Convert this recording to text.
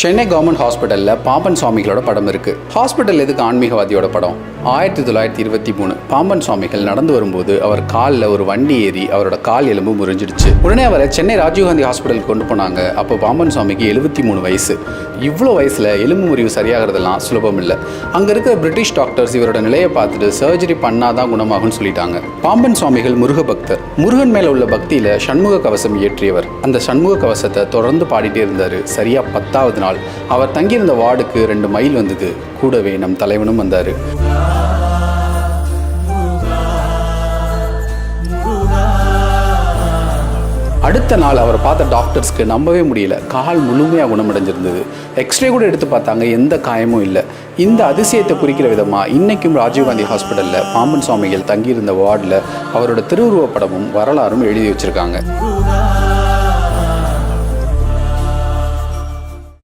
Chennai government ஹாஸ்பிட்டலில் பாம்பன் சுவாமிகளோட படம் இருக்குது. ஹாஸ்பிட்டல் எதுக்கு ஆன்மீகவாதியோட படம்? 1923 பாம்பன் சுவாமிகள் நடந்து வரும்போது அவர் காலில் ஒரு வண்டி ஏறி அவரோட கால் எலும்பு முறிஞ்சிடுச்சு. உடனே அவரை சென்னை ராஜீவ்காந்தி ஹாஸ்பிட்டலுக்கு கொண்டு போனாங்க. அப்போ பாம்பன் சுவாமிக்கு 73 வயசு. இவ்வளோ வயசில் எலும்பு முறிவு சரியாகிறதெல்லாம் சுலபம் இல்லை. அங்கே இருக்கிற பிரிட்டிஷ் டாக்டர்ஸ் இவரோட நிலையை பார்த்துட்டு சர்ஜரி பண்ணாதான் குணமாகும்னு சொல்லிட்டாங்க. பாம்பன் சுவாமிகள் முருக பக்தர். முருகன் மேலே உள்ள பக்தியில் சண்முக கவசம் இயற்றியவர். அந்த சண்முக கவசத்தை தொடர்ந்து பாடிட்டே இருந்தார். சரியா 10வது நாள் அவர் தங்கியிருந்த வார்டுக்கு 2 மைல் வந்தது. கூடவே நம் தலைவனும் வந்தார். அடுத்த நாள் அவர் பார்த்த டாக்டர்ஸ்க்கு நம்பவே முடியல. கால் முழுமையாக குணமடைஞ்சிருந்தது. எக்ஸ்ரே கூட எடுத்து பார்த்தாங்க, எந்த காயமும் இல்லை. இந்த அதிசயத்தை குறிக்கிற விதமாக இன்றைக்கும் ராஜீவ்காந்தி ஹாஸ்பிட்டலில் பாம்பன் சுவாமிகள் தங்கியிருந்த வார்டில் அவரோட திருவுருவப்படமும் வரலாறும் எழுதி வச்சுருக்காங்க.